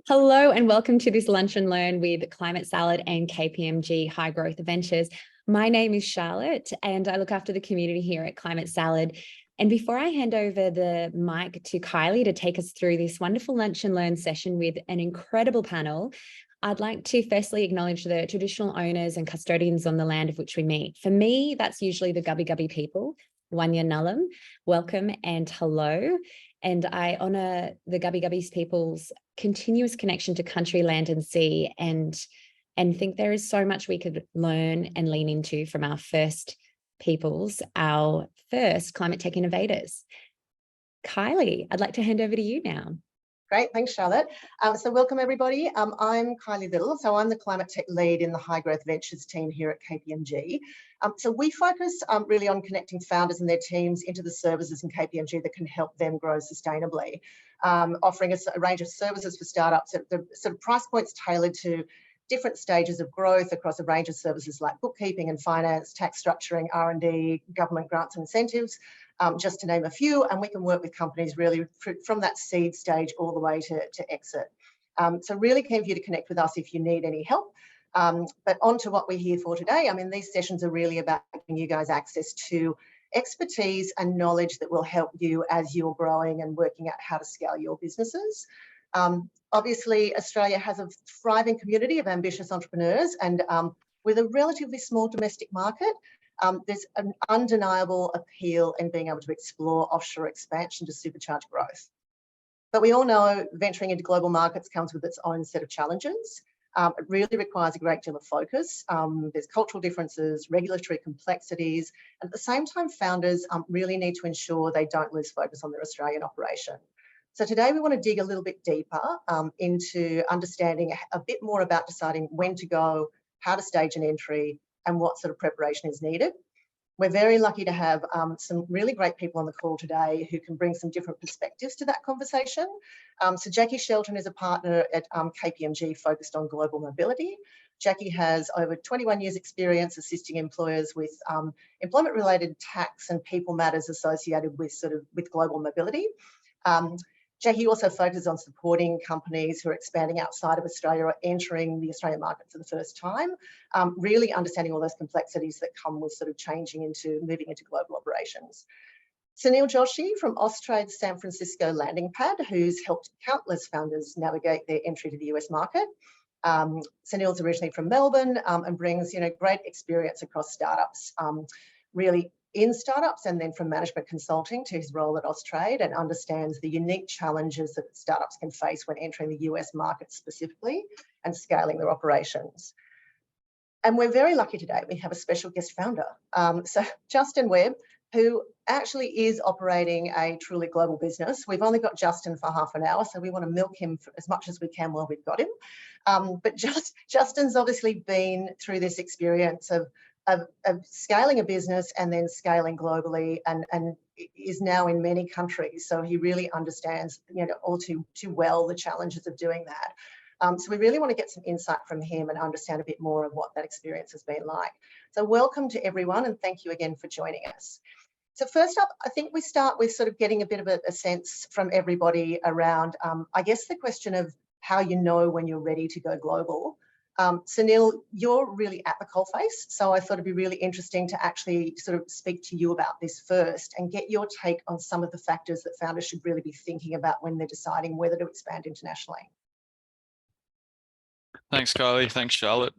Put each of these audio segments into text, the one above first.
Hello and welcome to this Lunch and Learn with Climate Salad and KPMG High Growth Ventures. My name is Charlotte and I look after the community here at Climate Salad. And before I hand over the mic to Kylie to take us through this wonderful Lunch and Learn session with an incredible panel, I'd like to firstly acknowledge the traditional owners and custodians on the land of which we meet. For me, that's usually the Gubbi Gubbi people. Wanya Nullam, welcome and hello. And I honour the Gubbi Gubbi's people's continuous connection to country, land and sea, and think there is so much we could learn and lean into from our first peoples, our first climate tech innovators. Kylie, I'd like to hand over to you now. Great, thanks, Charlotte. So welcome, everybody. I'm Kylie Little. So I'm the Climate Tech Lead in the High Growth Ventures team here at KPMG. So we focus really on connecting founders and their teams into the services in KPMG that can help them grow sustainably, offering us a range of services for startups at the sort of price points tailored to different stages of growth across a range of services like bookkeeping and finance, tax structuring, R&D, government grants and incentives, just to name a few. And we can work with companies really from that seed stage all the way to exit. So really keen for you to connect with us if you need any help. But on to what we're here for today. I mean, these sessions are really about giving you guys access to expertise and knowledge that will help you as you're growing and working out how to scale your businesses. Obviously, Australia has a thriving community of ambitious entrepreneurs, and with a relatively small domestic market, there's an undeniable appeal in being able to explore offshore expansion to supercharge growth. But we all know venturing into global markets comes with its own set of challenges. It really requires a great deal of focus. There's cultural differences, regulatory complexities, and at the same time, founders really need to ensure they don't lose focus on their Australian operation. So today we want to dig a little bit deeper into understanding a bit more about deciding when to go, how to stage an entry, and what sort of preparation is needed. We're very lucky to have some really great people on the call today who can bring some different perspectives to that conversation. So Jackie Shelton is a partner at KPMG focused on global mobility. Jackie has over 21 years experience assisting employers with employment-related tax and people matters associated with global mobility. Jackie also focuses on supporting companies who are expanding outside of Australia or entering the Australian market for the first time, really understanding all those complexities that come with moving into global operations. Sunil Joshi from Austrade's San Francisco landing pad, who's helped countless founders navigate their entry to the US market. Sunil's originally from Melbourne and brings great experience across startups, really in startups and then from management consulting to his role at Austrade, and understands the unique challenges that startups can face when entering the US market specifically and scaling their operations. And we're very lucky today, we have a special guest founder. So Justin Webb, who actually is operating a truly global business. We've only got Justin for half an hour, so we want to milk him for as much as we can while we've got him. But Justin's obviously been through this experience of scaling a business and then scaling globally, and is now in many countries. So he really understands, all too well the challenges of doing that. So we really want to get some insight from him and understand a bit more of what that experience has been like. So welcome to everyone, and thank you again for joining us. So first up, I think we start with sort of getting a bit of a sense from everybody around, I guess, the question of how you know when you're ready to go global. Sunil, you're really at the coalface, so I thought it'd be really interesting to actually sort of speak to you about this first and get your take on some of the factors that founders should really be thinking about when they're deciding whether to expand internationally. Thanks, Kylie. Thanks, Charlotte.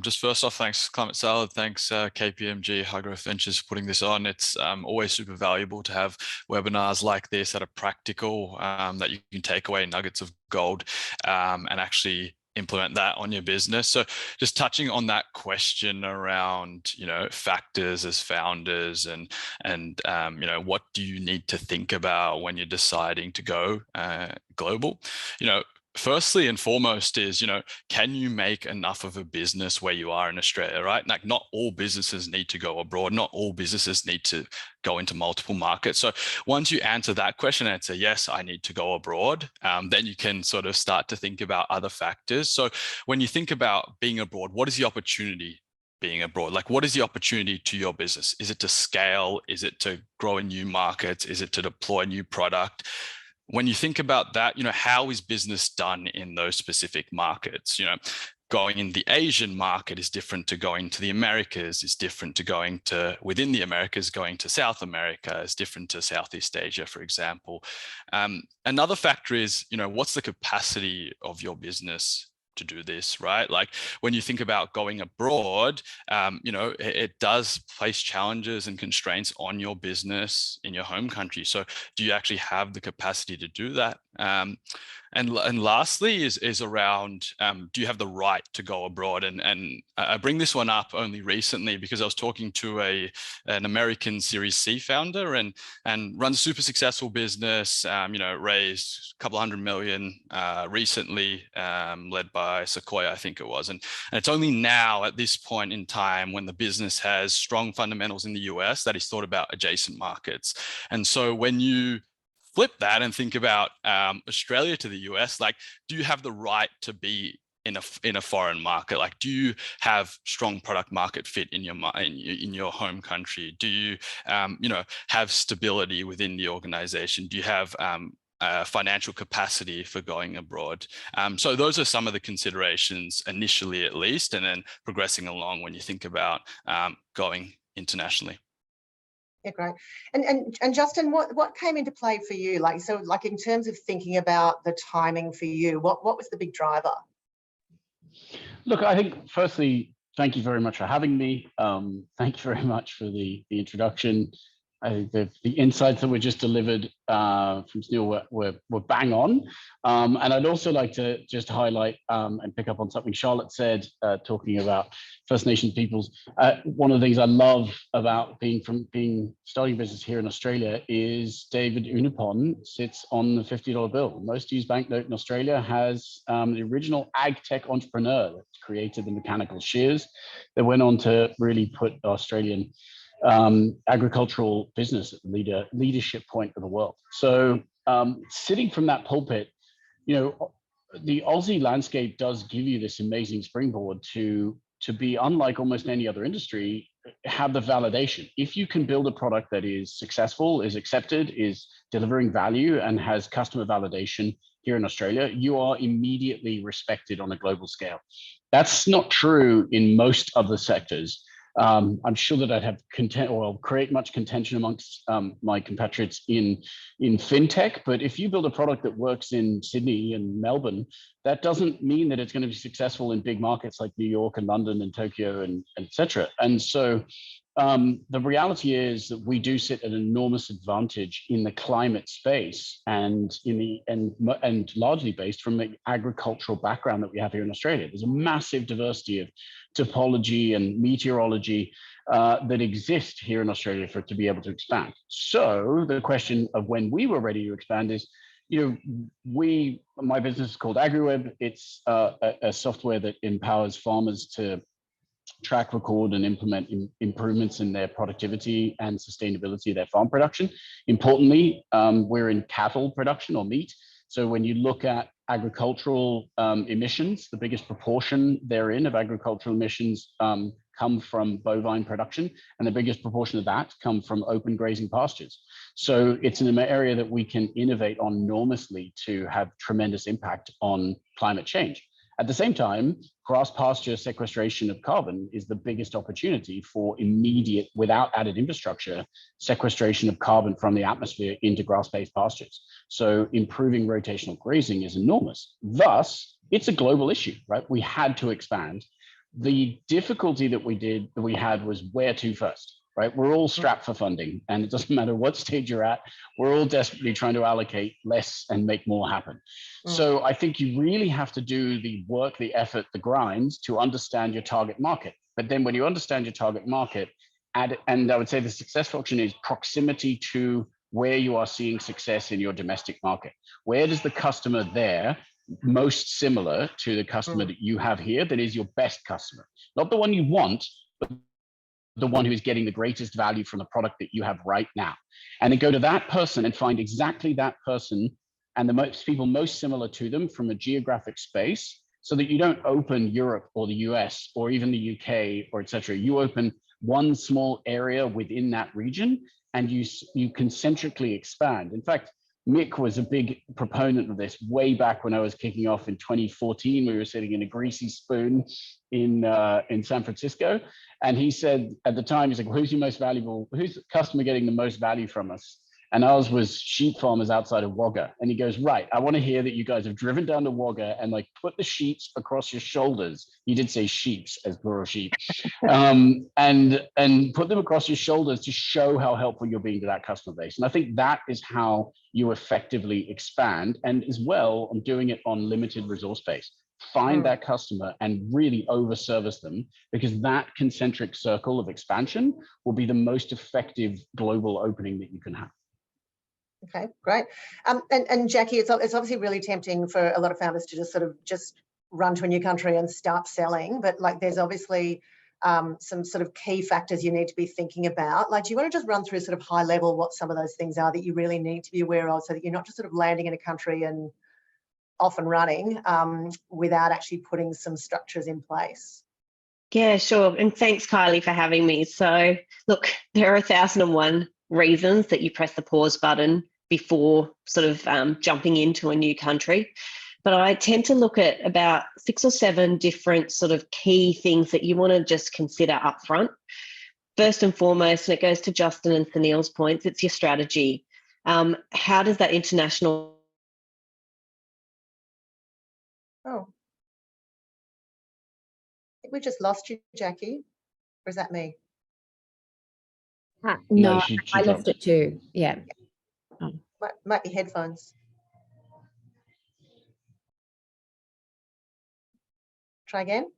Just first off, thanks, Climate Salad. Thanks, KPMG High Growth Ventures for putting this on. It's always super valuable to have webinars like this that are practical, that you can take away nuggets of gold and actually implement that on your business. So just touching on that question around, factors as founders and what do you need to think about when you're deciding to go global? Firstly and foremost is, can you make enough of a business where you are in Australia, right? Like, not all businesses need to go abroad. Not all businesses need to go into multiple markets. So once you answer that question and say, yes, I need to go abroad, then you can sort of start to think about other factors. So when you think about being abroad, what is the opportunity being abroad? Like, what is the opportunity to your business? Is it to scale? Is it to grow in new markets? Is it to deploy a new product? when you think about that, how is business done in those specific markets? Going in the Asian market is different to going to the Americas, is different to going to within the Americas, going to South America is different to Southeast Asia, for example. Another factor is, what's the capacity of your business to do this, right? Like when you think about going abroad, it does place challenges and constraints on your business in your home country. So do you actually have the capacity to do that? And lastly is around, do you have the right to go abroad? And I bring this one up only recently because I was talking to an American Series C founder and runs a super successful business, raised a couple $100 million recently, led by Sequoia, I think it was. And it's only now at this point in time when the business has strong fundamentals in the US that he's thought about adjacent markets. And so when you flip that and think about Australia to the US, like, do you have the right to be in a foreign market? Like, do you have strong product market fit in your home country? Do you have stability within the organization? Do you have financial capacity for going abroad? So those are some of the considerations initially, at least, and then progressing along when you think about going internationally. Yeah, great. And Justin, what came into play for you? Like in terms of thinking about the timing for you, what was the big driver? Look, I think firstly, thank you very much for having me. Thank you very much for the introduction. I think the insights that were just delivered from Sunil were bang on. And I'd also like to just highlight and pick up on something Charlotte said, talking about First Nations peoples. One of the things I love about starting a business here in Australia is David Unipon sits on the $50 bill. Most used banknote in Australia has the original ag tech entrepreneur that created the mechanical shears that went on to really put Australian agricultural business at the leadership point of the world. So sitting from that pulpit, the Aussie landscape does give you this amazing springboard to be, unlike almost any other industry, have the validation. If you can build a product that is successful, is accepted, is delivering value, and has customer validation here in Australia, you are immediately respected on a global scale. That's not true in most other sectors. I'm sure that I'd have create much contention amongst my compatriots in fintech. But if you build a product that works in Sydney and Melbourne, that doesn't mean that it's going to be successful in big markets like New York and London and Tokyo and etc. And so the reality is that we do sit at an enormous advantage in the climate space and largely based from the agricultural background that we have here in Australia. There's a massive diversity of topology and meteorology that exist here in Australia for it to be able to expand. So the question of when we were ready to expand is, my business is called AgriWeb. It's a software that empowers farmers to track, record, and implement improvements in their productivity and sustainability of their farm production. Importantly, we're in cattle production or meat. So when you look at agricultural emissions, the biggest proportion therein of agricultural emissions come from bovine production, and the biggest proportion of that come from open grazing pastures. So it's an area that we can innovate on enormously to have tremendous impact on climate change. At the same time, grass pasture sequestration of carbon is the biggest opportunity for immediate, without added infrastructure, sequestration of carbon from the atmosphere into grass-based pastures. So improving rotational grazing is enormous. Thus, it's a global issue, right? We had to expand. The difficulty that we had was where to first. Right? We're all strapped for funding, and it doesn't matter what stage you're at, we're all desperately trying to allocate less and make more happen. So I think you really have to do the work, the effort, the grinds to understand your target market. But then when you understand your target market, and I would say the success function is proximity to where you are seeing success in your domestic market. Where does the customer there most similar to the customer that you have here that is your best customer? Not the one you want, but the one who is getting the greatest value from the product that you have right now. And then go to that person and find exactly that person and the people most similar to them from a geographic space, so that you don't open Europe or the US or even the UK or etc. You open one small area within that region and you concentrically expand. In fact, Mick was a big proponent of this way back when I was kicking off in 2014. We were sitting in a greasy spoon in San Francisco. And he said at the time, he's like, well, who's the customer getting the most value from us? And ours was sheep farmers outside of Wagga. And he goes, right, I want to hear that you guys have driven down to Wagga and like put the sheets across your shoulders. He did say sheeps as plural sheep. And put them across your shoulders to show how helpful you're being to that customer base. And I think that is how you effectively expand. And as well, I'm doing it on limited resource base. Find that customer and really over service them, because that concentric circle of expansion will be the most effective global opening that you can have. Okay, great. And Jackie, it's obviously really tempting for a lot of founders to just run to a new country and start selling, but like there's obviously some sort of key factors you need to be thinking about. Like, do you want to just run through sort of high level what some of those things are that you really need to be aware of, so that you're not just sort of landing in a country and off and running without actually putting some structures in place? Yeah, sure. And thanks, Kylie, for having me. So look, there are 1,001 reasons that you press the pause button before sort of jumping into a new country. But I tend to look at about 6 or 7 different sort of key things that you want to just consider upfront. First and foremost, and it goes to Justin and Sunil's points, it's your strategy. How does that international... Oh, I think we just lost you, Jackie. Or is that me? No, she I dropped. lost it too. Yeah. Oh. Might be headphones. Try again.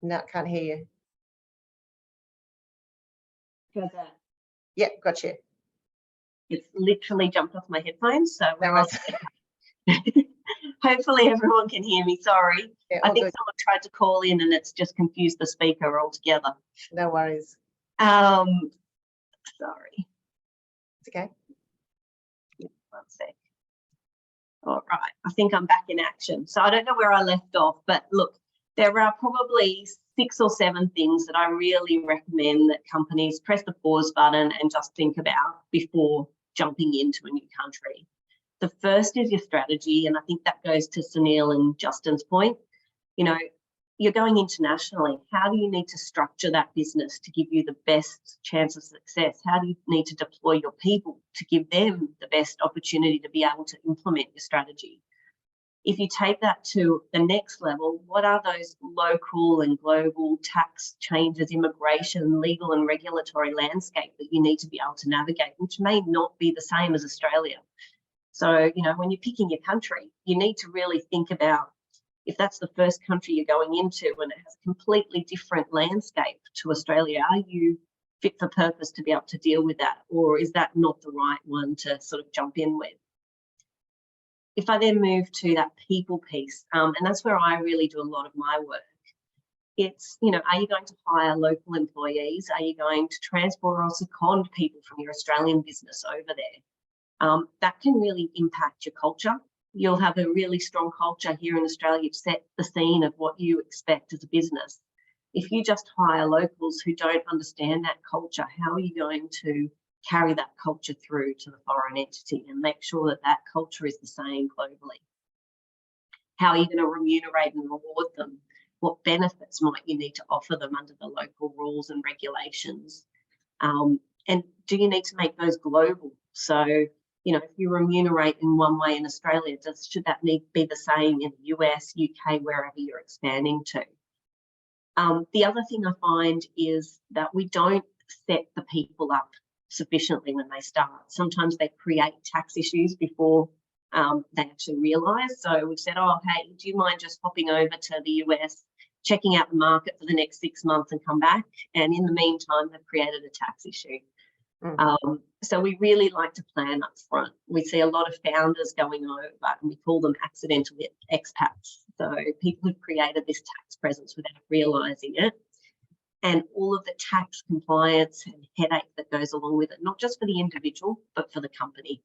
No, can't hear you. Yeah, got you. It's literally jumped off my headphones, so No worries. hopefully everyone can hear me. Sorry. Yeah, I all think good. someone tried to call in and it's just confused the speaker altogether. No worries. Sorry. It's okay. One sec. All right, I think I'm back in action. So I don't know where I left off, but look, there are probably 6 or 7 things that I really recommend that companies press the pause button and just think about before jumping into a new country. The first is your strategy, and I think that goes to Sunil and Justin's point. You know, you're going internationally. How do you need to structure that business to give you the best chance of success? How do you need to deploy your people to give them the best opportunity to be able to implement your strategy? If you take that to the next level, what are those local and global tax changes, immigration, legal and regulatory landscape that you need to be able to navigate, which may not be the same as Australia? So, you know, when you're picking your country, you need to really think about, if that's the first country you're going into and it has a completely different landscape to Australia, are you fit for purpose to be able to deal with that? Or is that not the right one to sort of jump in with? If I then move to that people piece, and that's where I really do a lot of my work, it's, you know, are you going to hire local employees? Are you going to transport or second people from your Australian business over there? That can really impact your culture. You'll have a really strong culture here in Australia. You've set the scene of what you expect as a business. If you just hire locals who don't understand that culture, how are you going to carry that culture through to the foreign entity and make sure that that culture is the same globally? How are you going to remunerate and reward them? What benefits might you need to offer them under the local rules and regulations? And do you need to make those global? So, you know, if you remunerate in one way in Australia, should that need be the same in the US, UK, wherever you're expanding to? The other thing I find is that we don't set the people up sufficiently when they start. Sometimes they create tax issues before they actually realise. So we've said, oh, hey, do you mind just hopping over to the US, checking out the market for the next 6 months and come back? And in the meantime, they've created a tax issue. So we really like to plan up front. We see a lot of founders going over, and we call them accidental expats. So people who've created this tax presence without realising it, and all of the tax compliance and headache that goes along with it, not just for the individual, but for the company.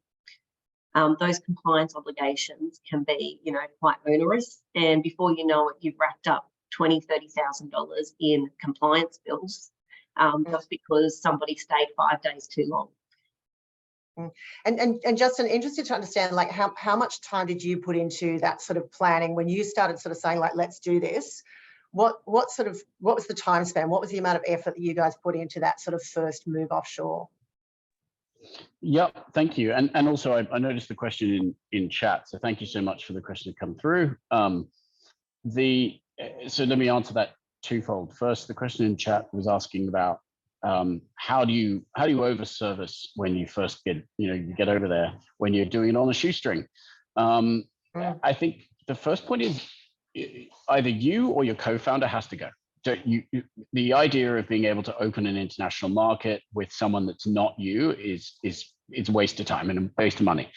Those compliance obligations can be, you know, quite onerous, and before you know it, you've racked up $20,000, $30,000 in compliance bills just because somebody stayed 5 days too long. And Justin, interested to understand, like, how much time did you put into that sort of planning when you started sort of saying, like, let's do this? What was the time span? What was the amount of effort that you guys put into that sort of first move offshore? Yeah, thank you. And also I noticed the question in chat, so thank you so much for the question to come through. So let me answer that twofold. First, the question in chat was asking about how do you over service when you first you get over there when you're doing it on a shoestring. I think the first point is either you or your co-founder has to go. So the idea of being able to open an international market with someone that's not you is a waste of time and a waste of money.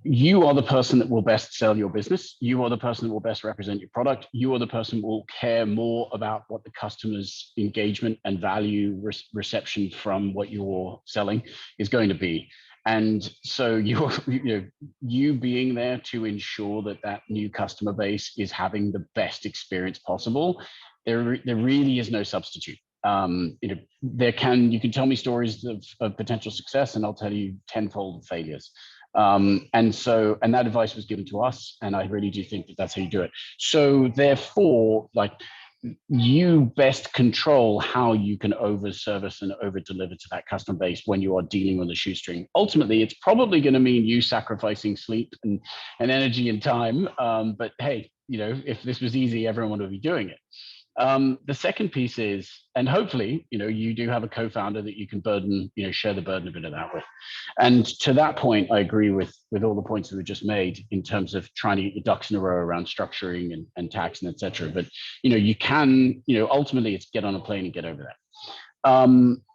You are the person that will best sell your business. You are the person that will best represent your product. You are the person who will care more about what the customer's engagement and value reception from what you're selling is going to be. And so you being there to ensure that new customer base is having the best experience possible, there really is no substitute. You can tell me stories of potential success, and I'll tell you tenfold failures. And that advice was given to us, and I really do think that that's how you do it. So therefore, like, you best control how you can over service and over deliver to that customer base when you are dealing with a shoestring. Ultimately, it's probably going to mean you sacrificing sleep and energy and time. But hey, if this was easy, everyone would be doing it. The second piece is, and hopefully, you do have a co-founder that you can share the burden a bit of that with. And to that point, I agree with all the points that were just made in terms of trying to get your ducks in a row around structuring and tax and et cetera. But, you can, ultimately it's get on a plane and get over that.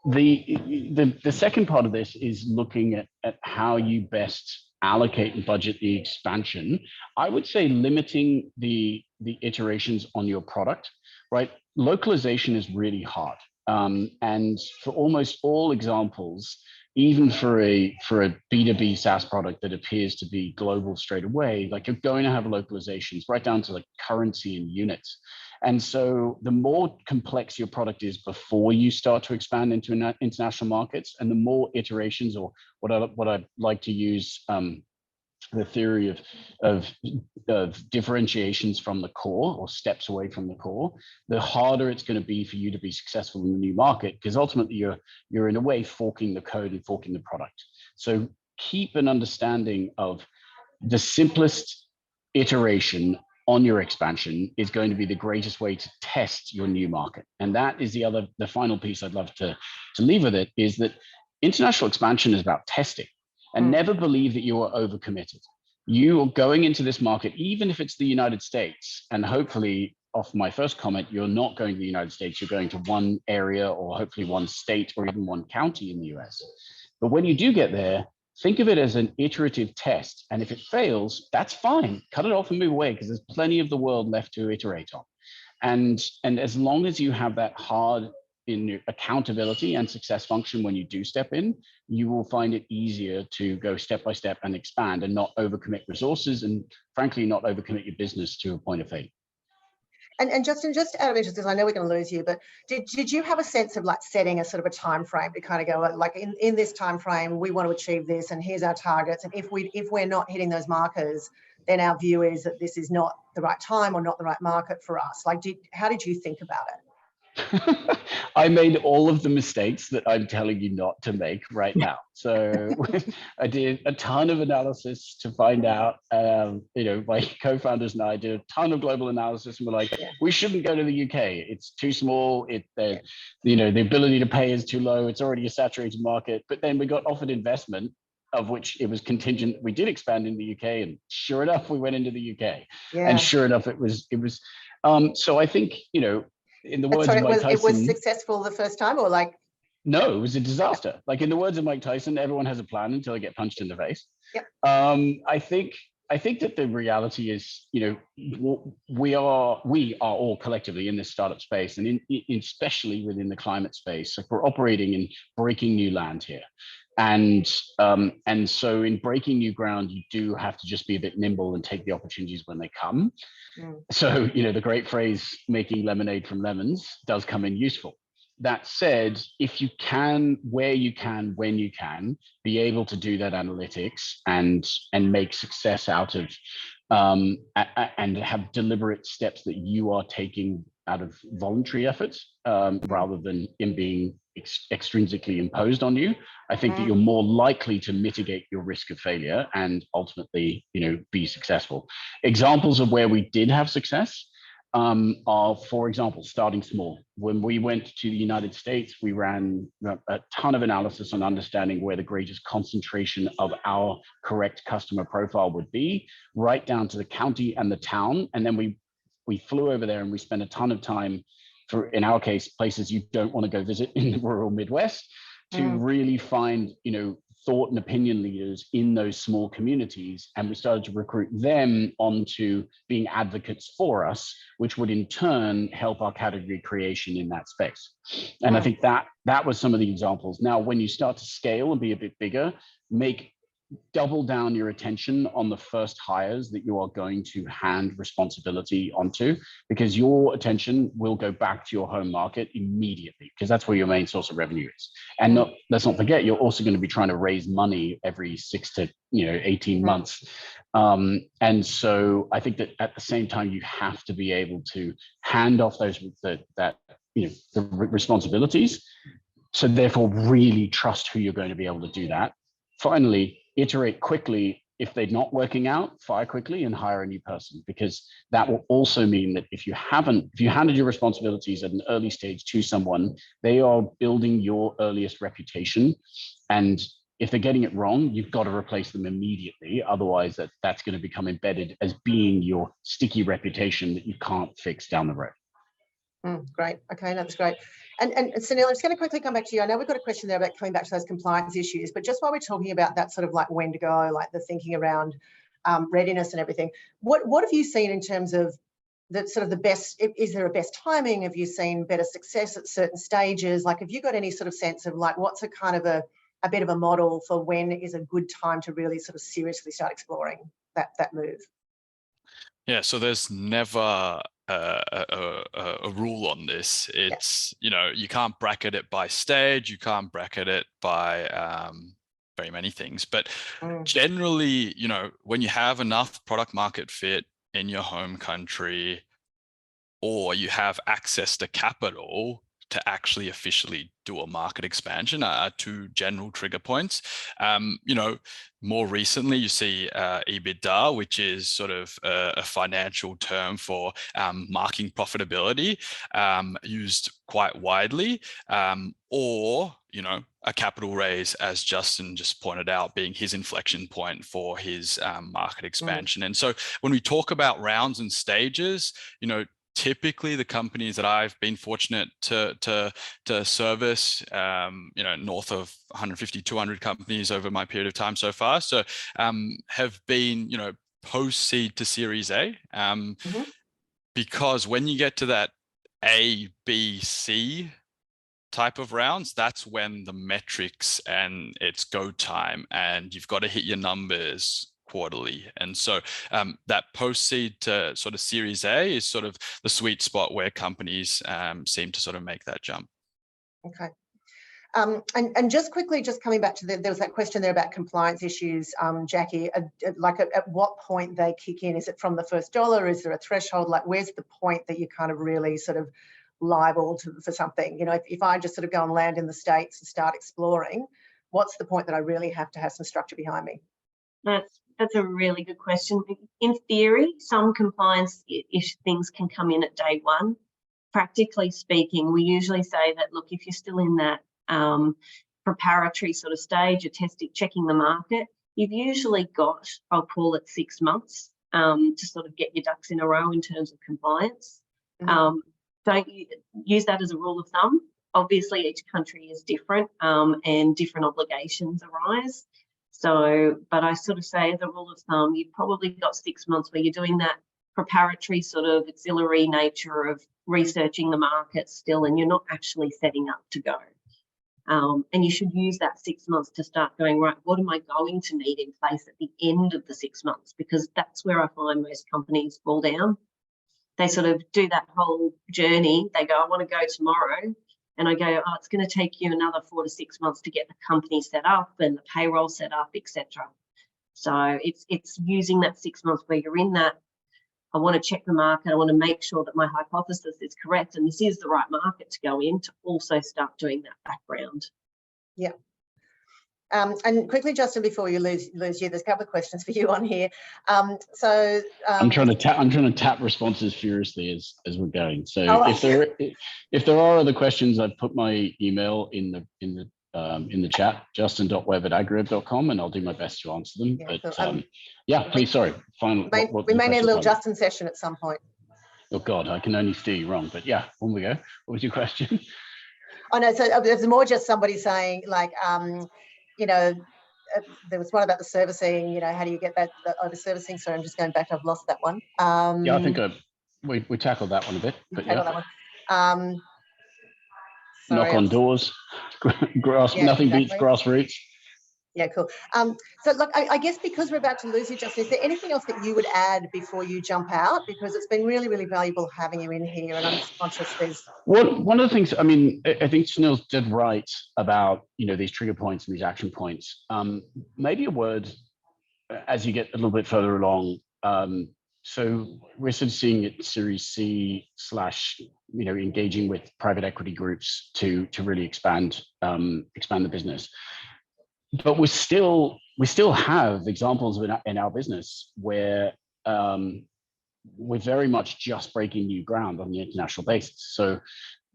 The second part of this is looking at how you best allocate and budget the expansion. I would say limiting the iterations on your product. Right, localization is really hard, and for almost all examples, even for a B2B SaaS product that appears to be global straight away, like, you're going to have localizations right down to like currency and units. And so the more complex your product is before you start to expand into international markets, and the more iterations, or what I like to use, the theory of differentiations from the core, or steps away from the core, the harder it's going to be for you to be successful in the new market, because ultimately you're in a way forking the code and forking the product. So keep an understanding of the simplest iteration on your expansion is going to be the greatest way to test your new market. And that is the final piece I'd love to leave with it, is that international expansion is about testing. And never believe that you are overcommitted. You are going into this market, even if it's the United States, and hopefully, off my first comment, you're not going to the United States, you're going to one area, or hopefully one state, or even one county in the US. But when you do get there, think of it as an iterative test. And if it fails, that's fine. Cut it off and move away, because there's plenty of the world left to iterate on. And as long as you have that hard in accountability and success function when you do step in, you will find it easier to go step by step and expand, and not overcommit resources, and frankly, not overcommit your business to a point of failure. And Justin, just out of interest, because I know we're going to lose you, but did you have a sense of like setting a sort of a time frame to kind of go like, in this time frame we want to achieve this, and here's our targets, and if we're not hitting those markers, then our view is that this is not the right time or not the right market for us? Like, how did you think about it? I made all of the mistakes that I'm telling you not to make right now. So I did a ton of analysis to find out, my co-founders and I did a ton of global analysis, and we're like, we shouldn't go to the UK. It's too small. The ability to pay is too low. It's already a saturated market. But then we got offered investment, of which it was contingent. We did expand in the UK, and sure enough, we went into the UK. Yeah. And sure enough, it was. So I think, in the words of Mike Tyson, it was successful the first time, or like? No, it was a disaster. Like, in the words of Mike Tyson, everyone has a plan until they get punched in the face. Yep. I think I think that the reality is, we are all collectively in this startup space, and especially within the climate space. Like, we're operating in breaking new land here, and so in breaking new ground, you do have to just be a bit nimble and take the opportunities when they come. So, the great phrase "making lemonade from lemons" does come in useful. That said, if you can, where you can, when you can, be able to do that analytics and make success out of, and have deliberate steps that you are taking out of voluntary efforts, rather than in being extrinsically imposed on you, I think that you're more likely to mitigate your risk of failure and ultimately, be successful. Examples of where we did have success are, for example, starting small. When we went to the United States, we ran a ton of analysis on understanding where the greatest concentration of our correct customer profile would be, right down to the county and the town. And then we flew over there and we spent a ton of time, for, in our case, places you don't want to go visit in the rural Midwest, to really find, thought and opinion leaders in those small communities. And we started to recruit them onto being advocates for us, which would in turn help our category creation in that space. And I think that was some of the examples. Now, when you start to scale and be a bit bigger, double down your attention on the first hires that you are going to hand responsibility onto, because your attention will go back to your home market immediately, because that's where your main source of revenue is. And let's not forget, you're also going to be trying to raise money every 6 to 18 months. And so I think that at the same time, you have to be able to hand off those the responsibilities. So therefore, really trust who you're going to be able to do that. Finally, iterate quickly. If they're not working out, fire quickly and hire a new person, because that will also mean that if you handed your responsibilities at an early stage to someone, they are building your earliest reputation. And if they're getting it wrong, you've got to replace them immediately. Otherwise, that's going to become embedded as being your sticky reputation that you can't fix down the road. Great. Okay, that's great. And Sunil, I'm just going to quickly come back to you. I know we've got a question there about coming back to those compliance issues, but just while we're talking about that sort of like when to go, like the thinking around readiness and everything, what have you seen in terms of the sort of the best, is there a best timing? Have you seen better success at certain stages? Like, have you got any sort of sense of like, what's a kind of a bit of a model for when is a good time to really sort of seriously start exploring that move? Yeah, so there's never a rule on this. It's, you can't bracket it by stage, you can't bracket it by very many things. But generally, when you have enough product market fit in your home country, or you have access to capital to actually officially do a market expansion, are two general trigger points. More recently, you see EBITDA, which is sort of a financial term for marking profitability, used quite widely, or a capital raise, as Justin just pointed out, being his inflection point for his market expansion. And so when we talk about rounds and stages, typically the companies that I've been fortunate to service, north of 150, 200 companies over my period of time so far, so have been, post-seed to Series A, because when you get to that A, B, C type of rounds, that's when the metrics and it's go time, and you've got to hit your numbers quarterly. And so that post-seed to sort of Series A is sort of the sweet spot where companies seem to sort of make that jump. Okay. And just quickly, just coming back to there was that question there about compliance issues, Jackie, like at what point they kick in? Is it from the first dollar? Is there a threshold? Like, where's the point that you kind of really sort of liable for something? If I just sort of go and land in the States and start exploring, what's the point that I really have to have some structure behind me? That's a really good question. In theory, some compliance-ish things can come in at day one. Practically speaking, we usually say that, look, if you're still in that preparatory sort of stage, you're checking the market, you've usually got, I'll call it 6 months to sort of get your ducks in a row in terms of compliance. Don't use that as a rule of thumb. Obviously, each country is different and different obligations arise. So, but I sort of say as a rule of thumb, you've probably got 6 months where you're doing that preparatory sort of auxiliary nature of researching the market still, and you're not actually setting up to go. And you should use that 6 months to start going, right, what am I going to need in place at the end of the 6 months? Because that's where I find most companies fall down. They sort of do that whole journey. They go, I want to go tomorrow. And I go, oh, it's going to take you another 4 to 6 months to get the company set up and the payroll set up, etc. So it's using that 6 months where you're in that, I want to check the market, I want to make sure that my hypothesis is correct and this is the right market to go in, to also start doing that background. Yeah. And quickly, Justin, before we lose you, there's a couple of questions for you on here. I'm trying to tap responses furiously as we're going. So if there are other questions, I've put my email in the chat, justin.webb@agrib.com, and I'll do my best to answer them. Yeah, but so, yeah, please, sorry. Final. We may need a little Justin session at some point. Oh God, I can only steer you wrong. But yeah, on we go. What was your question? Oh no, so there's more just somebody saying like, you know, there was one about the servicing, you know, how do you get that over servicing? Sorry, I'm just going back. I've lost that one. Yeah, I think we tackled that one a bit. But yeah. That one. Sorry, knock on doors, nothing beats grassroots. Yeah, cool. So look, I guess because we're about to lose you, Justin, is there anything else that you would add before you jump out? Because it's been really, really valuable having you in here, and I'm just conscious there's... One of the things, I mean, I think Sunil's did right about, you know, these trigger points and these action points. Maybe a word as you get a little bit further along. So we're sort of seeing it Series C / you know, engaging with private equity groups to really expand the business. But we still have examples in our business where we're very much just breaking new ground on the international basis. So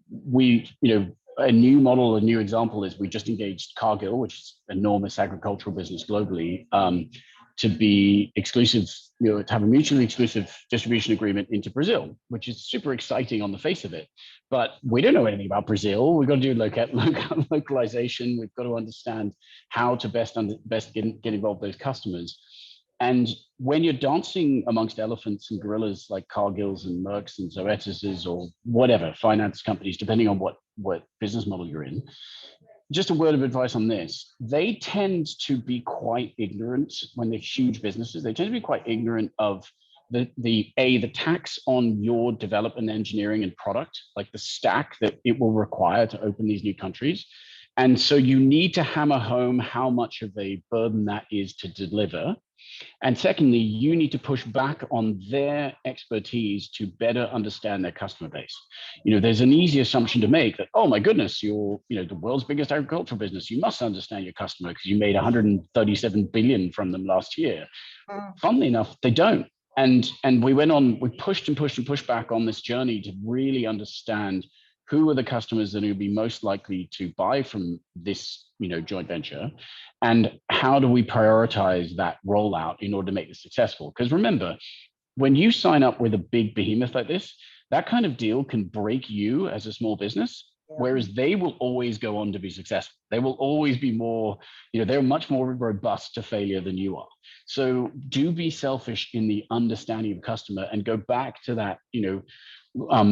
we, you know, a new model, a new example is we just engaged Cargill, which is an enormous agricultural business globally, to be exclusive, you know, to have a mutually exclusive distribution agreement into Brazil, which is super exciting on the face of it. But we don't know anything about Brazil. We've got to do localization. We've got to understand how to best get involved with those customers. And when you're dancing amongst elephants and gorillas like Cargill's and Merck's and Zoetis's or whatever, finance companies, depending on what business model you're in, just a word of advice on this. They tend to be quite ignorant when they're huge businesses. They tend to be quite ignorant of the tax on your development, engineering, and product, like the stack that it will require to open these new countries. And so you need to hammer home how much of a burden that is to deliver. And secondly, you need to push back on their expertise to better understand their customer base. You know, there's an easy assumption to make that, oh my goodness, you're, you know, the world's biggest agricultural business. You must understand your customer because you made 137 billion from them last year. Funnily enough, they don't. And we pushed and pushed back on this journey to really understand who are the customers that will be most likely to buy from this, you know, joint venture, and how do we prioritize that rollout in order to make this successful? Because remember, when you sign up with a big behemoth like this, that kind of deal can break you as a small business, whereas they will always go on to be successful. They will always be more, you know, they're much more robust to failure than you are. So do be selfish in the understanding of customer and go back to that, you know,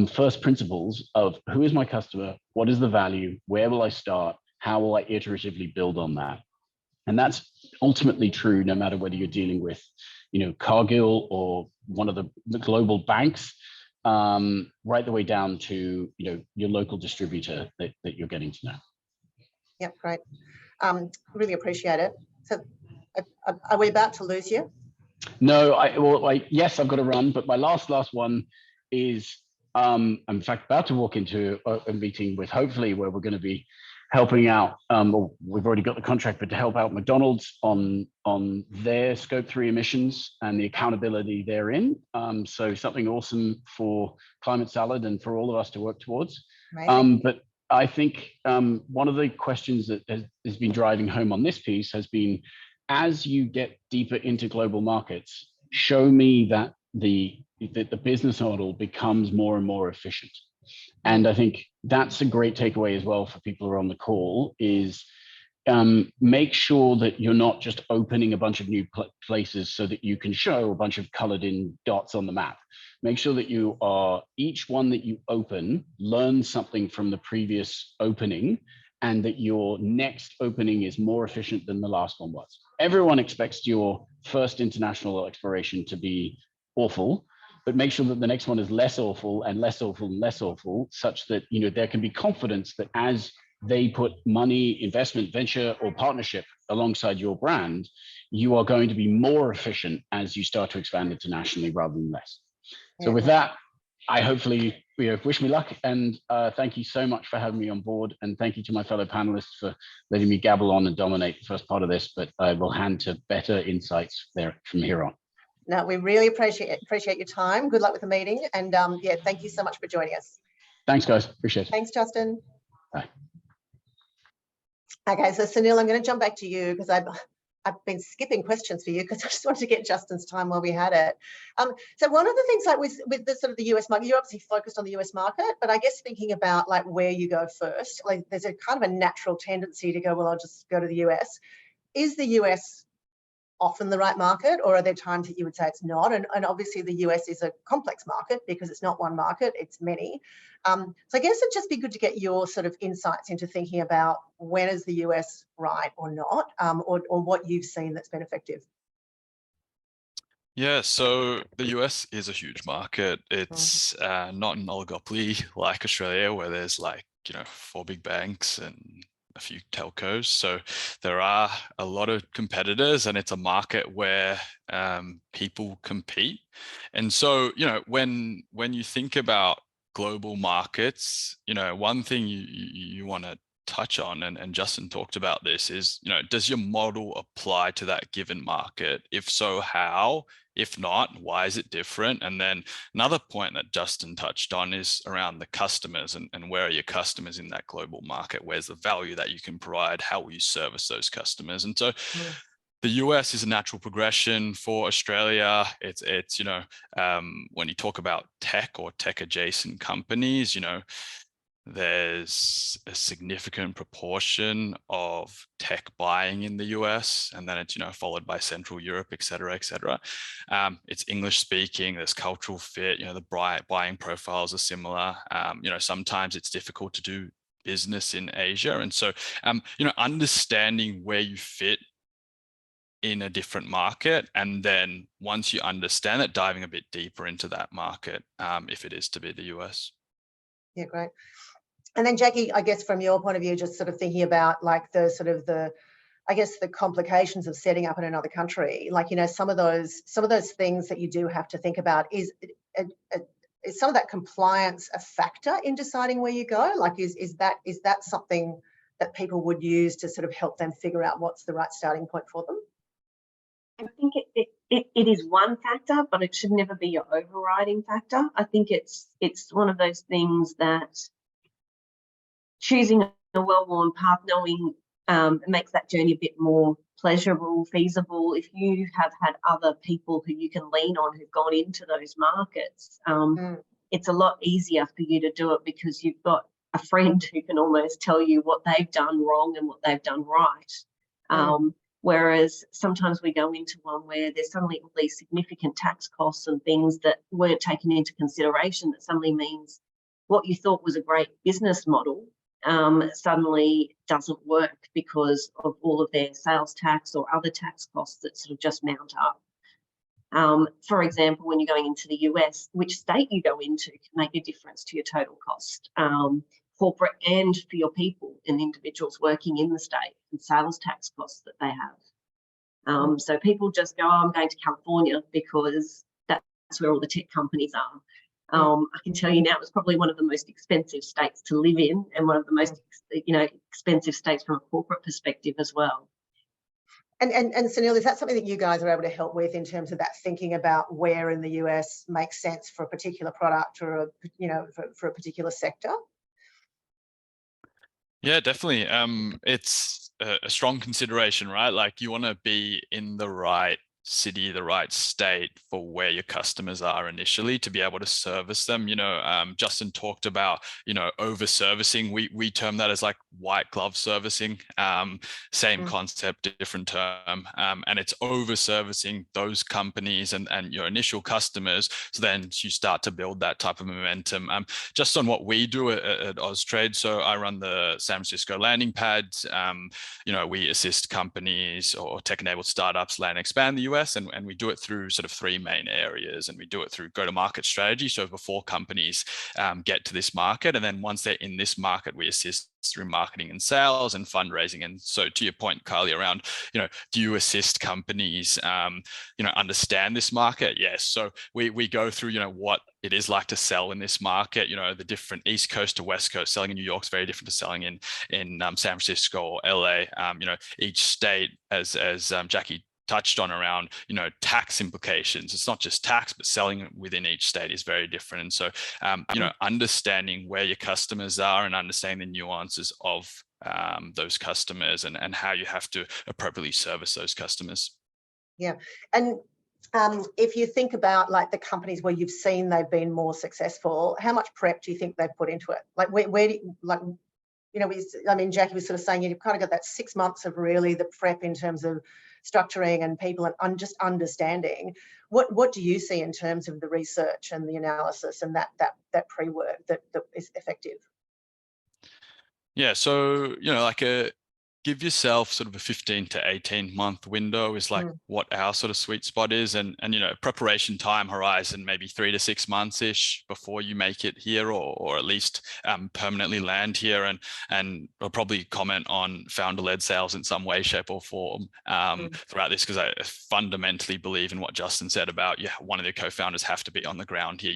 first principles of who is my customer, what is the value, where will I start, how will I iteratively build on that? And that's ultimately true no matter whether you're dealing with, you know, Cargill or one of the global banks, right the way down to, you know, your local distributor that you're getting to know. Yep, great. Really appreciate it. So are we about to lose you? No, yes, I've got to run, but my last one is I'm in fact about to walk into a meeting with hopefully where we're going to be helping out, or we've already got the contract, but to help out McDonald's on their Scope 3 emissions and the accountability therein. So something awesome for Climate Salad and for all of us to work towards. But I think one of the questions that has been driving home on this piece has been, as you get deeper into global markets, show me that the business model becomes more and more efficient. And I think that's a great takeaway as well for people who are on the call is make sure that you're not just opening a bunch of new places so that you can show a bunch of colored in dots on the map. Make sure that you are, each one that you open, learn something from the previous opening, and that your next opening is more efficient than the last one was. Everyone expects your first international exploration to be awful, but make sure that the next one is less awful and less awful and less awful, such that there can be confidence that as they put money, investment, venture, or partnership alongside your brand, you are going to be more efficient as you start to expand internationally rather than less. So with that, I hopefully wish me luck, and thank you so much for having me on board, and thank you to my fellow panelists for letting me gabble on and dominate the first part of this, but I will hand to better insights there from here on. No, we really appreciate your time. Good luck with the meeting, and yeah, thank you so much for joining us. Thanks, guys. Appreciate it. Thanks, Justin. Bye. Okay, so Sunil, I'm going to jump back to you because I've been skipping questions for you because I just wanted to get Justin's time while we had it. So one of the things, like with the sort of the US market, you're obviously focused on the US market, but I guess thinking about like where you go first, like there's a kind of a natural tendency to go, well, I'll just go to the US. Is the US often the right market, or are there times that you would say it's not? And obviously the US is a complex market because it's not one market, it's many. So I guess it'd just be good to get your sort of insights into thinking about when is the US right or not, or what you've seen that's been effective. Yeah, so the US is a huge market. It's not an oligopoly like Australia, where there's like, 4 big banks and a few telcos. So there are a lot of competitors, and it's a market where people compete. And so, when you think about global markets, one thing you want to touch on, and Justin talked about this, is, does your model apply to that given market? If so, how? If not, why is it different? And then another point that Justin touched on is around the customers, and where are your customers in that global market? Where's the value that you can provide? How will you service those customers? And so the US is a natural progression for Australia. It's when you talk about tech or tech adjacent companies, there's a significant proportion of tech buying in the US, and then it's followed by Central Europe, et cetera, et cetera. It's English speaking, there's cultural fit, the buying profiles are similar. Sometimes it's difficult to do business in Asia. And so understanding where you fit in a different market, and then once you understand it, diving a bit deeper into that market, if it is to be the US. Yeah, great. And then Jackie, I guess from your point of view, just sort of thinking about like the sort of the complications of setting up in another country, like, some of those things that you do have to think about, is some of that compliance a factor in deciding where you go? Like, is that something that people would use to sort of help them figure out what's the right starting point for them? I think it is one factor, but it should never be your overriding factor. I think it's one of those things that choosing a well-worn path, knowing makes that journey a bit more pleasurable, feasible. If you have had other people who you can lean on who've gone into those markets, it's a lot easier for you to do it because you've got a friend who can almost tell you what they've done wrong and what they've done right. Whereas sometimes we go into one where there's suddenly all these significant tax costs and things that weren't taken into consideration, that suddenly means what you thought was a great business model suddenly doesn't work because of all of their sales tax or other tax costs that sort of just mount up. For example, when you're going into the US, which state you go into can make a difference to your total cost, corporate and for your people and individuals working in the state, and sales tax costs that they have. So people just go, I'm going to California because that's where all the tech companies are. I can tell you now, it's probably one of the most expensive states to live in, and one of the most expensive states from a corporate perspective as well. And Sunil, is that something that you guys are able to help with in terms of that thinking about where in the US makes sense for a particular product or for a particular sector? Yeah, definitely. It's a strong consideration, right? Like, you want to be in the right city, the right state for where your customers are initially to be able to service them. Justin talked about, over servicing. We term that as like white glove servicing. Same concept, different term. And it's over servicing those companies and your initial customers. So then you start to build that type of momentum. Just on what we do at Austrade. So I run the San Francisco landing pads. We assist companies or tech-enabled startups land and expand the US, and we do it through sort of three main areas, and we do it through go-to-market strategy. So before companies get to this market, and then once they're in this market, we assist through marketing and sales and fundraising. And so to your point, Kylie, around, do you assist companies, understand this market? Yes. So we go through, what it is like to sell in this market, the different East Coast to West Coast. Selling in New York is very different to selling in San Francisco or LA. Each state, as Jackie touched on, around tax implications. It's not just tax, but selling within each state is very different. And so understanding where your customers are and understanding the nuances of those customers and how you have to appropriately service those customers. Yeah. And if you think about like the companies where you've seen they've been more successful, how much prep do you think they've put into it? Like where do you, like, Jackie was sort of saying you've kind of got that 6 months of really the prep in terms of structuring and people and just understanding. What do you see in terms of the research and the analysis and that pre-work that is effective? Yeah, so give yourself sort of a 15 to 18 month window is like what our sort of sweet spot is, and preparation time horizon maybe 3 to 6 months ish before you make it here, or at least permanently land here. And I'll probably comment on founder-led sales in some way, shape, or form throughout this, because I fundamentally believe in what Justin said about one of the co-founders have to be on the ground here.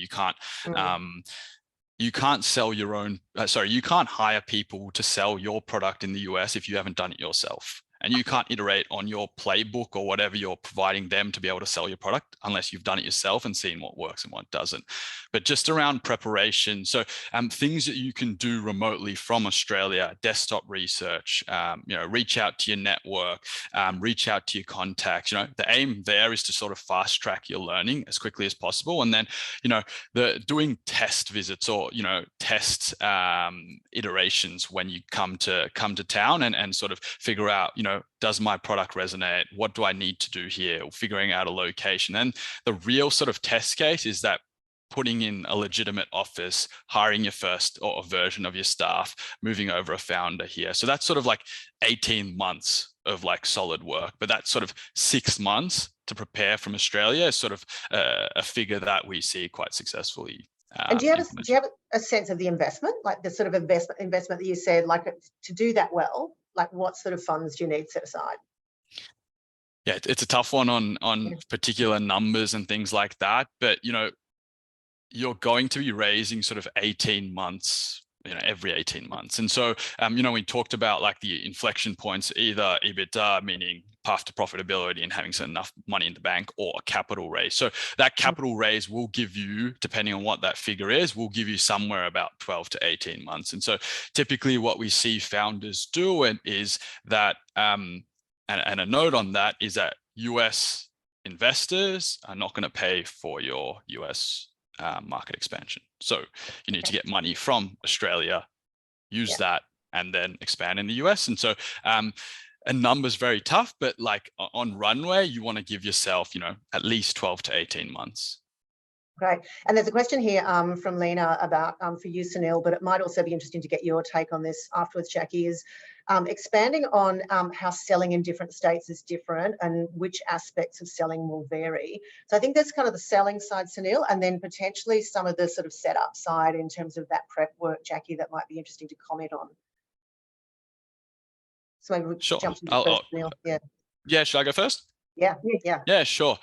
You can't sell your own, you can't hire people to sell your product in the US if you haven't done it yourself. And you can't iterate on your playbook or whatever you're providing them to be able to sell your product unless you've done it yourself and seen what works and what doesn't. But just around preparation, so things that you can do remotely from Australia: desktop research, reach out to your network, reach out to your contacts. The aim there is to sort of fast track your learning as quickly as possible. And then, doing test visits or, test iterations when you come to town and sort of figure out, does my product resonate? What do I need to do here? Figuring out a location. And the real sort of test case is that putting in a legitimate office, hiring your first or a version of your staff, moving over a founder here. So that's sort of like 18 months of like solid work, but that's sort of 6 months to prepare from Australia is sort of a figure that we see quite successfully. And do you have a sense of the investment, like the sort of investment that you said, like to do that well, like what sort of funds do you need set aside? Yeah, it's a tough one on particular numbers and things like that, but you're going to be raising sort of 18 months, every 18 months. And so, we talked about like the inflection points, either EBITDA, meaning path to profitability and having enough money in the bank, or a capital raise. So that capital raise will give you, depending on what that figure is, will give you somewhere about 12 to 18 months. And so typically what we see founders do is that, and a note on that is that US investors are not going to pay for your US market expansion. So you need to get money from Australia, use that, and then expand in the US. And so a number's very tough, but like on runway, you want to give yourself, at least 12 to 18 months. Great. And there's a question here from Lena about, for you, Sunil, but it might also be interesting to get your take on this afterwards, Jackie, is expanding on how selling in different states is different and which aspects of selling will vary. So I think that's kind of the selling side, Sunil, and then potentially some of the sort of setup side in terms of that prep work, Jackie, that might be interesting to comment on. So maybe we'll jump into first, Sunil. Yeah, should I go first? Yeah, sure.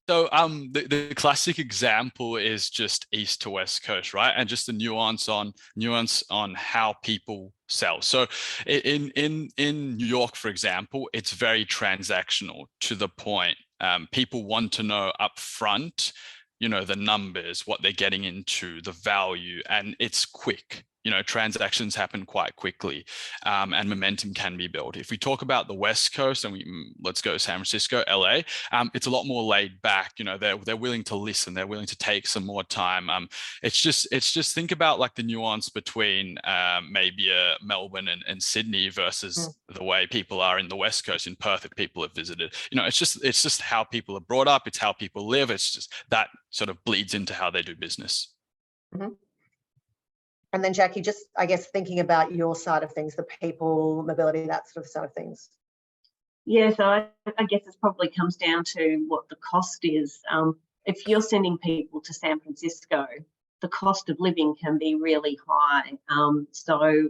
So the classic example is just East to West Coast, right? And just the nuance on how people sell. So in New York, for example, it's very transactional, to the point. People want to know up front, the numbers, what they're getting into, the value, and it's quick. transactions happen quite quickly, and momentum can be built. If we talk about the West Coast, and let's go San Francisco, LA, it's a lot more laid back. They're willing to listen. They're willing to take some more time. It's just think about like the nuance between maybe Melbourne and Sydney versus the way people are in the West Coast. In Perth, if people have visited, it's just how people are brought up. It's how people live. It's just that sort of bleeds into how they do business. Mm-hmm. And then Jackie, just I guess thinking about your side of things, the people, mobility, that sort of side of things. Yeah, so I guess it probably comes down to what the cost is. If you're sending people to San Francisco, the cost of living can be really high. So,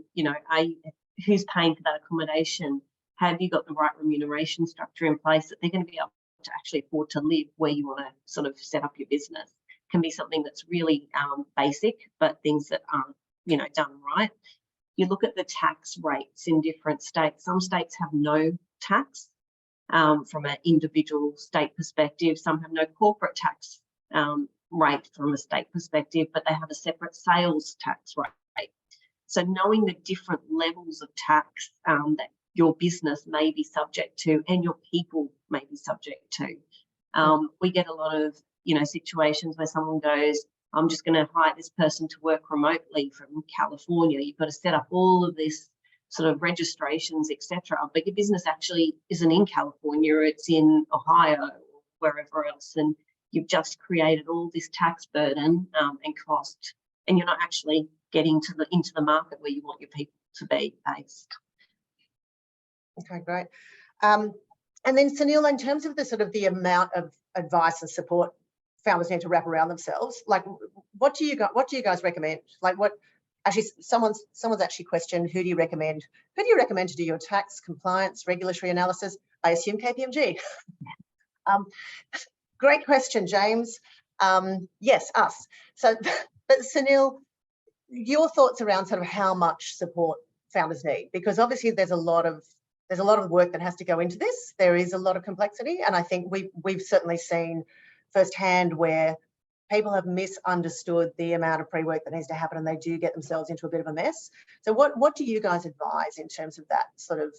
who's paying for that accommodation? Have you got the right remuneration structure in place that they're going to be able to actually afford to live where you want to sort of set up your business? Can be something that's really basic, but things that aren't, done right. You look at the tax rates in different states. Some states have no tax from an individual state perspective. Some have no corporate tax rate from a state perspective, but they have a separate sales tax rate. So knowing the different levels of tax that your business may be subject to and your people may be subject to. We get a lot of, situations where someone goes, I'm just going to hire this person to work remotely from California. You've got to set up all of this sort of registrations, etc. But your business actually isn't in California, it's in Ohio or wherever else. And you've just created all this tax burden and cost, and you're not actually getting into the market where you want your people to be based. Okay, great. And then Sunil, in terms of the amount of advice and support founders need to wrap around themselves, like what do you guys recommend? Like someone's actually questioned, who do you recommend to do your tax, compliance, regulatory analysis? I assume KPMG. Great question, James. Yes, us. So, but Sunil, your thoughts around sort of how much support founders need, because obviously there's a lot of work that has to go into this. There is a lot of complexity, and I think we've certainly seen firsthand where people have misunderstood the amount of pre-work that needs to happen, and they do get themselves into a bit of a mess. So what do you guys advise in terms of that sort of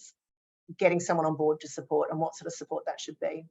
getting someone on board to support, and what sort of support that should be?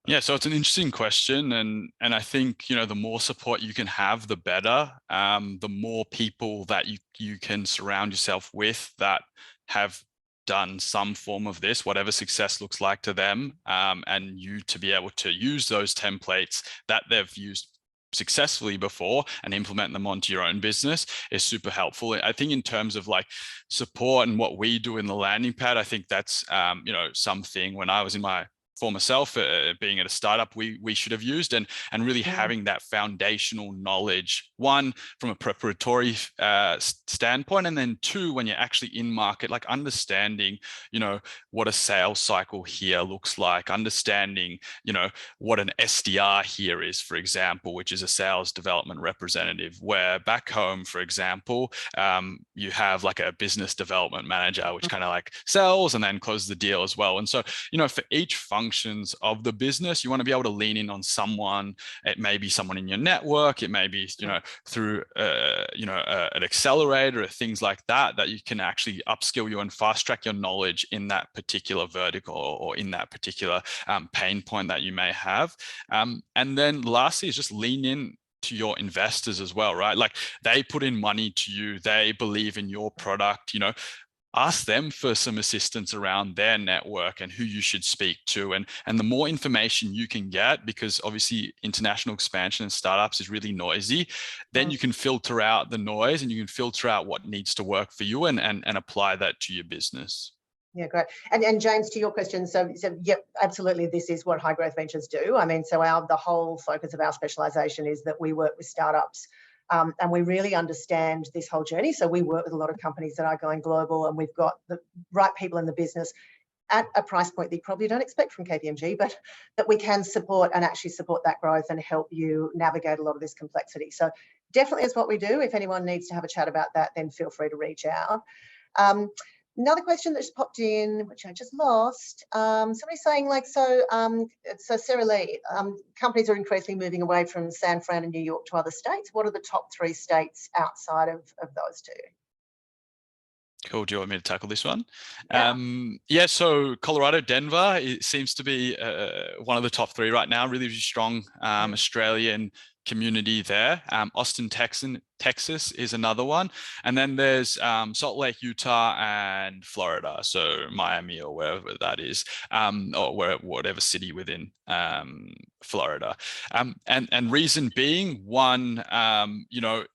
Yeah, so it's an interesting question, and I think the more support you can have, the better. The more people that you can surround yourself with that have done some form of this, whatever success looks like to them, and you to be able to use those templates that they've used successfully before and implement them onto your own business is super helpful. I think in terms of like support and what we do in the landing pad, I think that's something when I was in my former self, being at a startup, we should have used, and really having that foundational knowledge, one from a preparatory standpoint, and then two, when you're actually in market, like understanding what a sales cycle here looks like, understanding what an SDR here is, for example, which is a sales development representative, where back home, for example, you have like a business development manager, which kind of like sells and then closes the deal as well. And so for each functions of the business, you want to be able to lean in on someone. It may be someone in your network, it may be through an accelerator or things like that you can actually upskill you and fast track your knowledge in that particular vertical or in that particular pain point that you may have. And then lastly is just lean in to your investors as well, right? Like they put in money to you, they believe in your product, ask them for some assistance around their network and who you should speak to. And the more information you can get, because obviously international expansion and startups is really noisy, then you can filter out the noise and you can filter out what needs to work for you and apply that to your business. Yeah, great. And James, to your question, so yep, absolutely, this is what High Growth Ventures do. I mean, so the whole focus of our specialization is that we work with startups. And we really understand this whole journey. So we work with a lot of companies that are going global, and we've got the right people in the business at a price point that you probably don't expect from KPMG, but that we can support and actually support that growth and help you navigate a lot of this complexity. So definitely is what we do. If anyone needs to have a chat about that, then feel free to reach out. Another question that's popped in, which I just lost. Somebody's saying like, so Sarah Lee, companies are increasingly moving away from San Fran and New York to other states. What are the top 3 states outside of those 2? Cool. Do you want me to tackle this one? Yeah. So Colorado, Denver, it seems to be one of the top 3 right now. Really, really strong Australian community there. Austin, Texas is another one. And then there's Salt Lake, Utah, and Florida. So Miami or wherever that is, or whatever city within Florida. And reason being, one,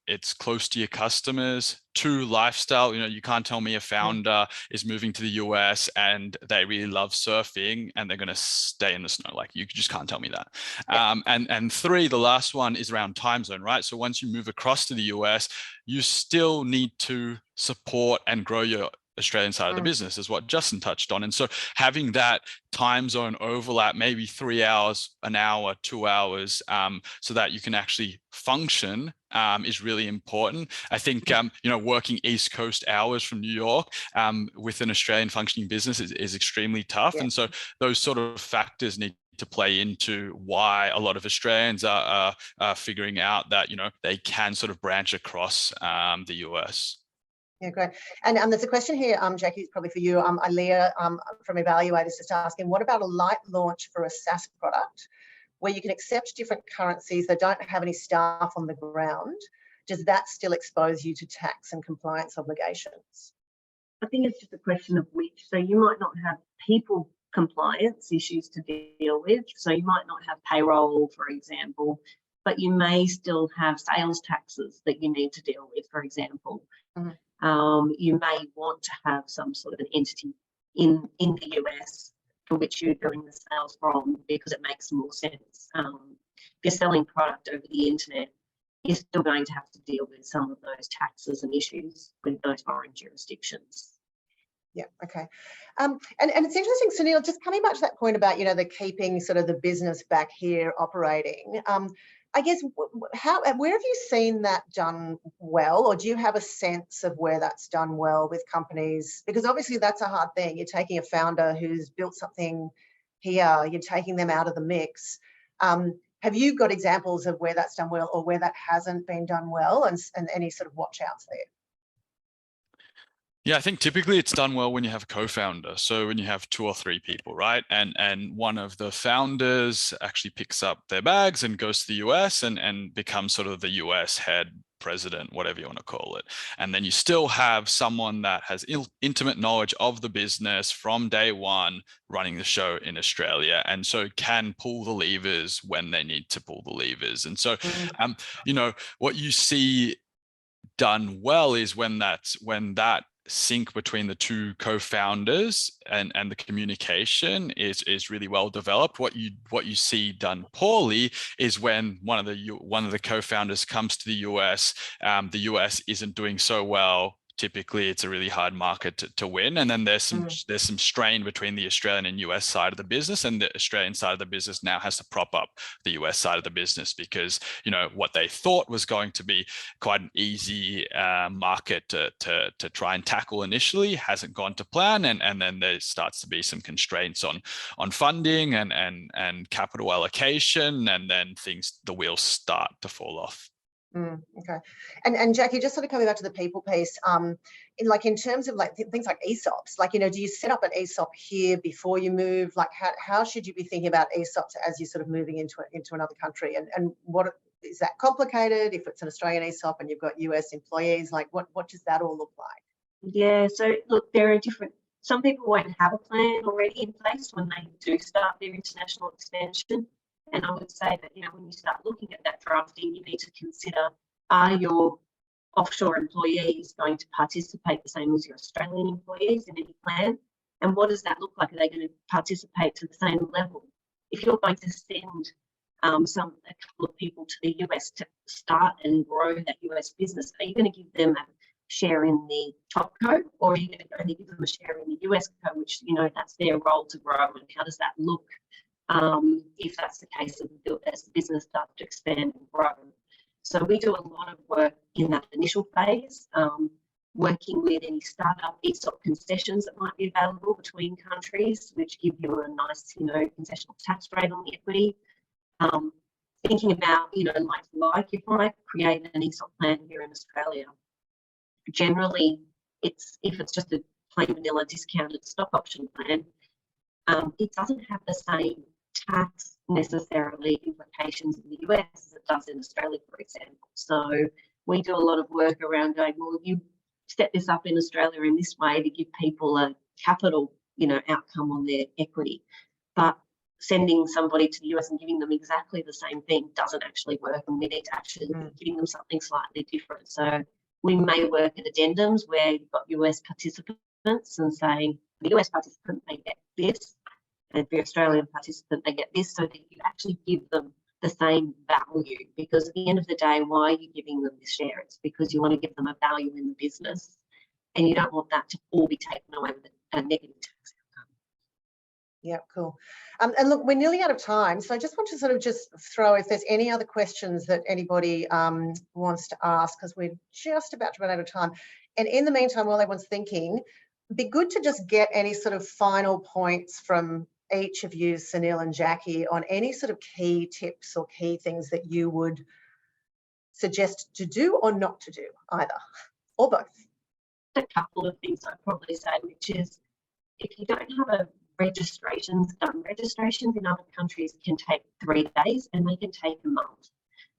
it's close to your customers. 2, lifestyle. You can't tell me a founder is moving to the US and they really love surfing and they're going to stay in the snow. Like, you just can't tell me that. Yeah. And 3, the last one is around time zone, right? So once you move across to the US, you still need to support and grow your Australian side of the business, is what Justin touched on. And so having that time zone overlap, maybe 3 hours, an hour, 2 hours, so that you can actually function, is really important. I think, working East Coast hours from New York with an Australian functioning business is extremely tough. Yeah. And so those sort of factors need to play into why a lot of Australians are figuring out that, they can sort of branch across the US. Yeah, great. And there's a question here, Jackie, it's probably for you. Aliyah from Evaluators just asking, what about a light launch for a SaaS product where you can accept different currencies that don't have any staff on the ground? Does that still expose you to tax and compliance obligations? I think it's just a question of which. So you might not have people compliance issues to deal with. So you might not have payroll, for example, but you may still have sales taxes that you need to deal with, for example. You may want to have some sort of an entity in the US for which you're doing the sales from, because it makes more sense. If you're selling product over the internet, you're still going to have to deal with some of those taxes and issues with those foreign jurisdictions. Yeah, okay. And it's interesting, Sunil, just coming back to that point about, the keeping sort of the business back here operating. I guess, where have you seen that done well, or do you have a sense of where that's done well with companies? Because obviously that's a hard thing. You're taking a founder who's built something here, you're taking them out of the mix. Have you got examples of where that's done well or where that hasn't been done well, and any sort of watch outs there? Yeah, I think typically it's done well when you have a co-founder. So when you have 2 or 3 people, right? And one of the founders actually picks up their bags and goes to the US and becomes sort of the US head president, whatever you want to call it. And then you still have someone that has intimate knowledge of the business from day one running the show in Australia. And so can pull the levers when they need to pull the levers. And so, what you see done well is when that sync between the 2 co-founders and the communication is really well developed. What you see done poorly is when one of the co-founders comes to the US, the US isn't doing so well. Typically, it's a really hard market to win, and then there's some strain between the Australian and US side of the business, and the Australian side of the business now has to prop up the US side of the business because what they thought was going to be quite an easy market to try and tackle initially hasn't gone to plan, and then there starts to be some constraints on funding and capital allocation, and then the wheels start to fall off. Okay. And Jackie, just sort of coming back to the people piece, in terms of things like ESOPs, do you set up an ESOP here before you move? Like how should you be thinking about ESOPs as you're sort of moving into another country? And what is that complicated if it's an Australian ESOP and you've got US employees? Like what does that all look like? Yeah, so look, there are some people won't have a plan already in place when they do start their international expansion. And I would say that, when you start looking at that drafting, you need to consider, are your offshore employees going to participate the same as your Australian employees in any plan? And what does that look like? Are they going to participate to the same level? If you're going to send a couple of people to the US to start and grow that US business, are you going to give them a share in the top co, or are you going to only give them a share in the US co, which, that's their role to grow? And how does that look? If that's the case as the business starts to expand and grow. So we do a lot of work in that initial phase. working with any startup ESOP concessions that might be available between countries, which give you a nice, concessional tax rate on the equity. Thinking about, like if I create an ESOP plan here in Australia, generally if it's just a plain vanilla discounted stock option plan, it doesn't have the same tax necessarily implications in the US as it does in Australia, for example. So we do a lot of work around going, well, you set this up in Australia in this way to give people a capital, outcome on their equity. But sending somebody to the US and giving them exactly the same thing doesn't actually work, and we need to actually be giving them something slightly different. So we may work at addendums where you've got US participants and saying the US participant may get this, and the Australian participant they get this, so that you actually give them the same value. Because at the end of the day, why are you giving them this share? It's because you want to give them a value in the business, and you don't want that to all be taken away with a negative tax outcome. Yeah, cool. And look, we're nearly out of time, so I just want to sort of just throw if there's any other questions that anybody wants to ask, because we're just about to run out of time. And in the meantime, while everyone's thinking, it'd be good to just get any sort of final points from each of you, Sunil and Jackie, on any sort of key tips or key things that you would suggest to do or not to do, either or both. A couple of things I'd probably say, which is if you don't have a registrations in other countries can take 3 days and they can take a month.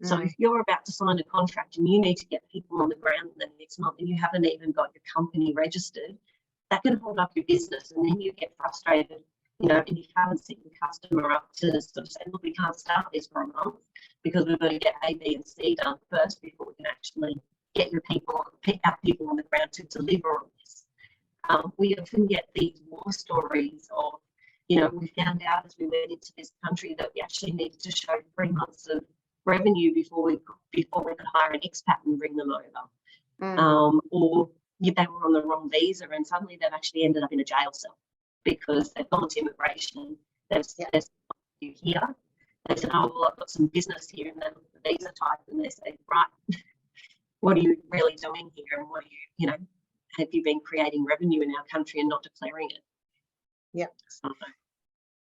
So if you're about to sign a contract and you need to get people on the ground in the next month and you haven't even got your company registered, that can hold up your business, and then you get frustrated, and you haven't set your customer up to sort of say, look, we can't start this for a month because we've got to get A, B, and C done first before we can actually get pick up people on the ground to deliver on this. We often get these war stories of, we found out as we went into this country that we actually needed to show 3 months of revenue before we could hire an expat and bring them over. Or they were on the wrong visa and suddenly they've actually ended up in a jail cell because they've gone to immigration, they've said, you here. They said, oh, well, I've got some business here, and they look at the visa type and they say, right, what are you really doing here? And what are you, have you been creating revenue in our country and not declaring it? Yeah. So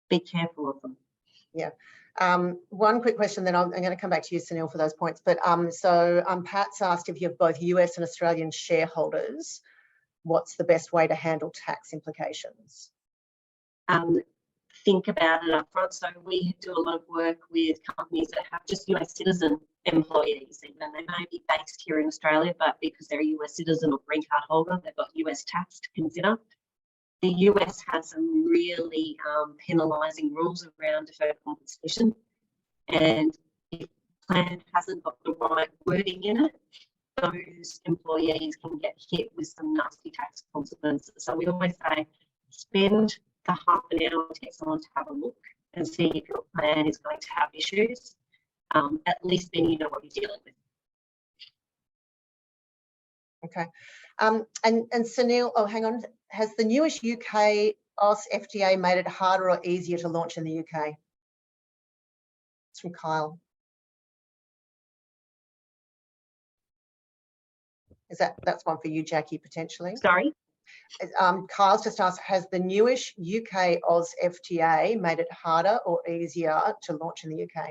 be careful of them. Yeah. One quick question, then I'm going to come back to you, Sunil, for those points. But Pat's asked if you have both US and Australian shareholders, what's the best way to handle tax implications? Think about it up front. So we do a lot of work with companies that have just US citizen employees, even they may be based here in Australia, but because they're a US citizen or green card holder, they've got US tax to consider. The US has some really penalising rules around deferred compensation, and if the plan hasn't got the right wording in it, those employees can get hit with some nasty tax consequences. So we always say, spend the half an hour to get someone to have a look and see if your plan is going to have issues. At least then you know what you're dealing with. Okay. And Sunil, oh, hang on. Has the newish UK Oz FTA made it harder or easier to launch in the UK? It's from Kyle. That's one for you, Jackie, potentially? Sorry? Kyle's just asked, has the newish UK Oz FTA made it harder or easier to launch in the UK?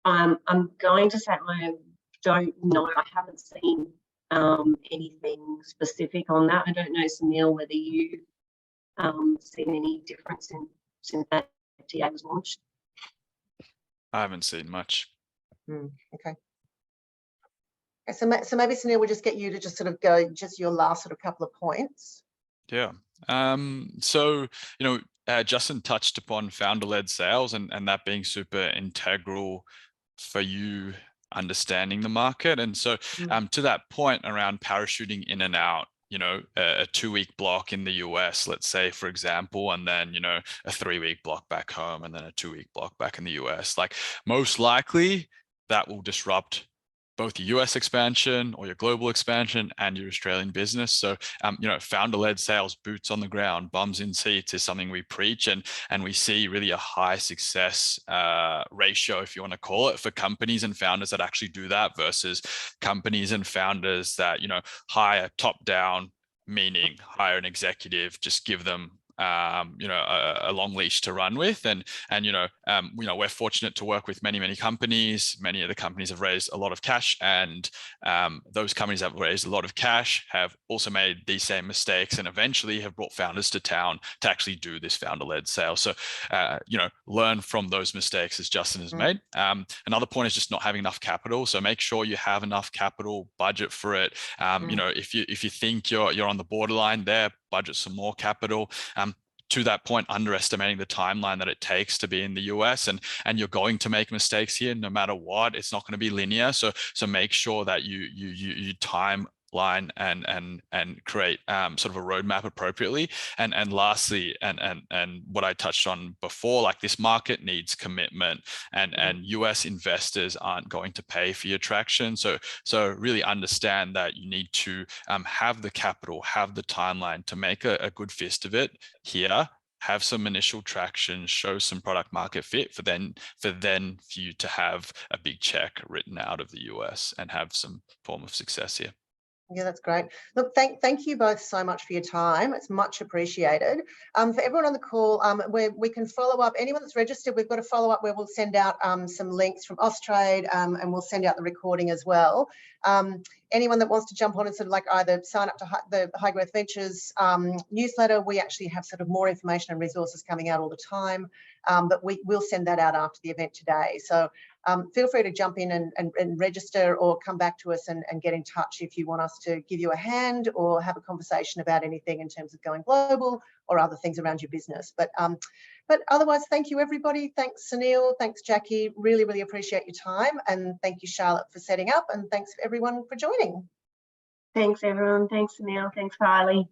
I'm going to say I don't know. I haven't seen anything specific on that. I don't know, Sunil, whether you've seen any difference since that FTA was launched. I haven't seen much. Okay. So maybe, Sunil, we'll just get you to just sort of go just your last sort of couple of points. Yeah. So, Justin touched upon founder-led sales and that being super integral for you understanding the market. And so to that point around parachuting in and out, a 2-week block in the US, let's say, for example, and then, a 3-week block back home and then a 2-week block back in the US, like most likely that will disrupt both your US expansion or your global expansion and your Australian business. So, founder-led sales, boots on the ground, bums in seats is something we preach, and we see really a high success ratio, if you want to call it, for companies and founders that actually do that versus companies and founders that, hire top down, meaning hire an executive, just give them a long leash to run with, and we're fortunate to work with many companies. Many of the companies have raised a lot of cash, and those companies that have raised a lot of cash have also made these same mistakes, and eventually have brought founders to town to actually do this founder-led sale. So learn from those mistakes, as Justin has made. Another point is just not having enough capital. So make sure you have enough capital, budget for it. If you think you're on the borderline there, budget some more capital. To that point, underestimating the timeline that it takes to be in the US, and you're going to make mistakes here no matter what. It's not going to be linear. So make sure that you timeline and create sort of a roadmap appropriately. And lastly, and what I touched on before, like this market needs commitment, and US investors aren't going to pay for your traction. So really understand that you need to have the capital, have the timeline to make a good fist of it here, have some initial traction, show some product market fit for you to have a big check written out of the US and have some form of success here. Yeah, that's great. Look, thank you both so much for your time. It's much appreciated. For everyone on the call, we can follow up. Anyone that's registered, we've got a follow up where we'll send out some links from Austrade, and we'll send out the recording as well. Anyone that wants to jump on and sort of like either sign up to the High Growth Ventures newsletter, we actually have sort of more information and resources coming out all the time, but we'll send that out after the event today. So feel free to jump in and register, or come back to us and get in touch if you want us to give you a hand or have a conversation about anything in terms of going global or other things around your business. But otherwise, thank you, everybody. Thanks, Sunil. Thanks, Jackie. Really, really appreciate your time. And thank you, Charlotte, for setting up. And thanks, everyone, for joining. Thanks, everyone. Thanks, Sunil. Thanks, Kylie.